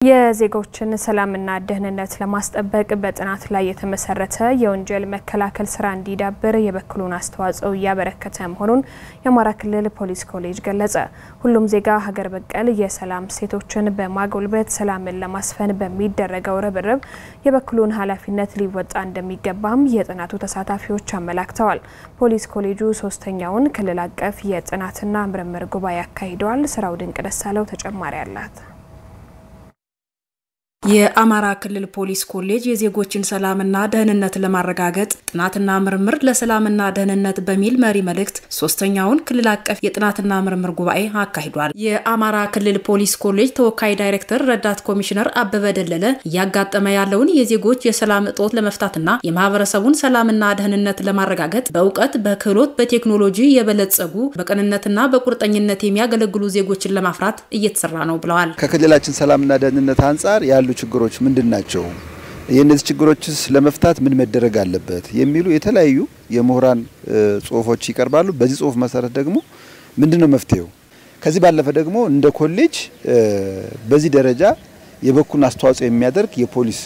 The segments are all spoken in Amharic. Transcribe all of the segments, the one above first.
የዜጎችን ሰላምና ደህንነት ለማስጠበቅ በጥናት ላይ የተመሰረተ የወንጀል መከላከል ስራ እንዲዳብር የበኩሉን አስተዋጽኦ ያበረከተ መሆኑን የአማራ ክልል ፖሊስ ኮሌጅ ገለጸ። ሁሉም ዜጋ ሀገር በቀል የሰላም ሴቶችን በማጎልበት ሰላምን ለማስፈን በሚደረገው ርብርብ የበኩሉን ኃላፊነት ሊወጣ እንደሚገባም የጥናቱ ተሳታፊዎች አመላክተዋል። ፖሊስ ኮሌጁ ሶስተኛውን ክልል አቀፍ የጥናትና ምርምር ጉባኤ አካሂዷል። ስራው ድንቅ ደሳለው ተጨማሪ አላት። የአማራ ክልል ፖሊስ ኮሌጅ የዜጎችን ሰላምና ደህንነት ለማረጋገጥ ጥናትና ምርምር ለሰላምና ደህንነት በሚል መሪ መልእክት ሶስተኛውን ክልል አቀፍ የጥናትና ምርምር ጉባኤ አካሂዷል። የአማራ ክልል ፖሊስ ኮሌጅ ተወካይ ዳይሬክተር ረዳት ኮሚሽነር አበበ ደለለ ያጋጠመ ያለውን የዜጎች የሰላም እጦት ለመፍታትና የማህበረሰቡን ሰላምና ደህንነት ለማረጋገጥ በእውቀት፣ በክህሎት፣ በቴክኖሎጂ የበለጸጉ በቅንነትና በቁርጠኝነት የሚያገለግሉ ዜጎችን ለማፍራት እየተሰራ ነው ብለዋል። ከክልላችን ሰላምና ደህንነት አንፃር ያሉ ችግሮች ምንድናቸው? የነዚህ ችግሮችስ ለመፍታት ምን መደረግ አለበት የሚሉ የተለያዩ የምሁራን ጽሁፎች ይቀርባሉ። በዚህ ጽሁፍ መሰረት ደግሞ ምንድነው መፍትሄው? ከዚህ ባለፈ ደግሞ እንደ ኮሌጅ በዚህ ደረጃ የበኩሉን አስተዋጽኦ የሚያደርግ የፖሊስ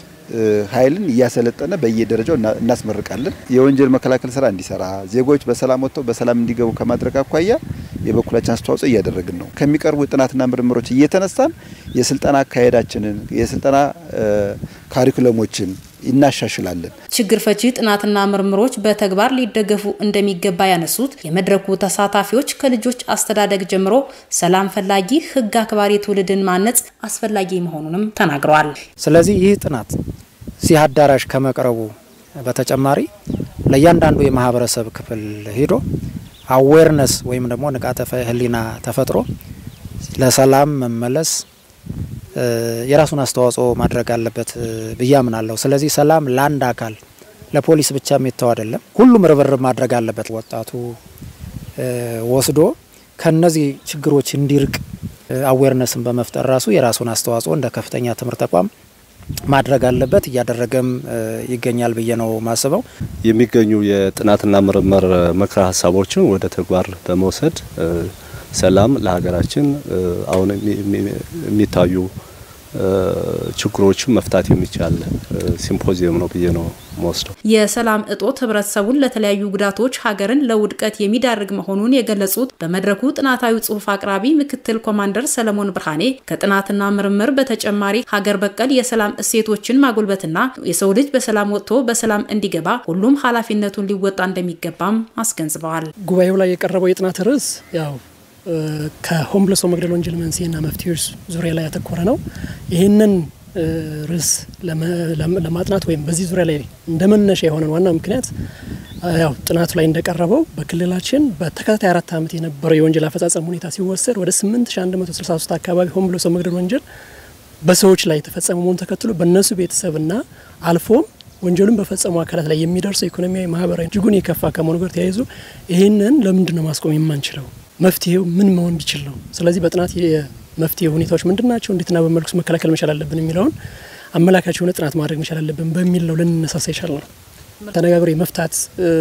ኃይልን ያሰለጠነ በየደረጃው እናስመርቃለን። የወንጀል መከላከል ስራ እንዲሰራ ዜጎች በሰላም ወጥተው በሰላም እንዲገቡ ከማድረግ አኳያ የበኩላችን አስተዋጽኦ እያደረግን ነው። ከሚቀርቡ ጥናትና ምርምሮች እየተነሳን የስልጠና አካሄዳችንን የስልጠና ካሪኩለሞችን እናሻሽላለን። ችግር ፈቺ ጥናትና ምርምሮች በተግባር ሊደገፉ እንደሚገባ ያነሱት የመድረኩ ተሳታፊዎች ከልጆች አስተዳደግ ጀምሮ ሰላም ፈላጊ ህግ አክባሪ ትውልድን ማነጽ አስፈላጊ መሆኑንም ተናግረዋል። ስለዚህ ይህ ጥናት እዚህ አዳራሽ ከመቅረቡ በተጨማሪ ለእያንዳንዱ የማህበረሰብ ክፍል ሄዶ አዌርነስ ወይም ደግሞ ንቃተ ህሊና ተፈጥሮ ለሰላም መመለስ የራሱን አስተዋጽኦ ማድረግ አለበት ብያምናለሁ። ስለዚህ ሰላም ለአንድ አካል ለፖሊስ ብቻ የሚተው አይደለም። ሁሉም ርብርብ ማድረግ አለበት። ወጣቱ ወስዶ ከነዚህ ችግሮች እንዲርቅ አዌርነስን በመፍጠር ራሱ የራሱን አስተዋጽኦ እንደ ከፍተኛ ትምህርት ተቋም ማድረግ አለበት እያደረገም ይገኛል ብዬ ነው ማስበው። የሚገኙ የጥናትና ምርምር ምክረ ሀሳቦችን ወደ ተግባር በመውሰድ ሰላም ለሀገራችን አሁን የሚታዩ ችግሮችን መፍታት የሚቻል ሲምፖዚየም ነው ብዬ ነው ወስደው። የሰላም እጦት ህብረተሰቡን ለተለያዩ ጉዳቶች ሀገርን ለውድቀት የሚዳርግ መሆኑን የገለጹት በመድረኩ ጥናታዊ ጽሁፍ አቅራቢ ምክትል ኮማንደር ሰለሞን ብርሃኔ ከጥናትና ምርምር በተጨማሪ ሀገር በቀል የሰላም እሴቶችን ማጎልበትና የሰው ልጅ በሰላም ወጥቶ በሰላም እንዲገባ ሁሉም ኃላፊነቱን ሊወጣ እንደሚገባም አስገንዝበዋል። ጉባኤው ላይ የቀረበው የጥናት ርዕስ ያው ከሆምለስ መግደል ወንጀል መንስኤና መፍትሄዎች ዙሪያ ላይ ያተኮረ ነው። ይሄንን ርዕስ ለማጥናት ወይም በዚህ ዙሪያ ላይ እንደመነሻ የሆነ ዋናው ምክንያት ያው ጥናቱ ላይ እንደቀረበው በክልላችን በተከታታይ 4 ዓመት የነበረው የወንጀል አፈጻጸም ሁኔታ ሲወሰድ ወደ 8163 አካባቢ ሆምለስ መግደል ወንጀል በሰዎች ላይ ተፈጸመ መሆኑን ተከትሎ በእነሱ ቤተሰብና አልፎም ወንጀሉን በፈጸሙ አካላት ላይ የሚደርሰው ኢኮኖሚያዊ፣ ማህበራዊ እጅጉን የከፋ ከመሆኑ ጋር ተያይዞ ይሄንን ለምንድን ነው ማስቆም የማንችለው? መፍትሄው ምን መሆን ይችላል ነው? ስለዚህ በጥናት የመፍትሄ ሁኔታዎች ምንድናቸው፣ እንዴትና በመልኩስ መከላከል መቻል አለብን የሚለውን አመላካች የሆነ ጥናት ማድረግ መቻል አለብን በሚል ነው ልንነሳሳ ይቻላል። ተነጋግሮ የመፍታት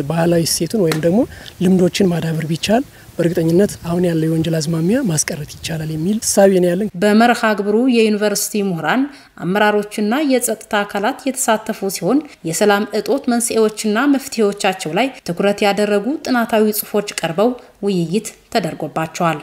ባህላዊ እሴቱን ወይም ደግሞ ልምዶችን ማዳበር ቢቻል በእርግጠኝነት አሁን ያለው የወንጀል አዝማሚያ ማስቀረት ይቻላል የሚል ሐሳብ ያለን። በመርሃ ግብሩ የዩኒቨርሲቲ ምሁራን አመራሮችና የጸጥታ አካላት የተሳተፉ ሲሆን የሰላም እጦት መንስኤዎችና መፍትሄዎቻቸው ላይ ትኩረት ያደረጉ ጥናታዊ ጽሁፎች ቀርበው ውይይት ተደርጎባቸዋል።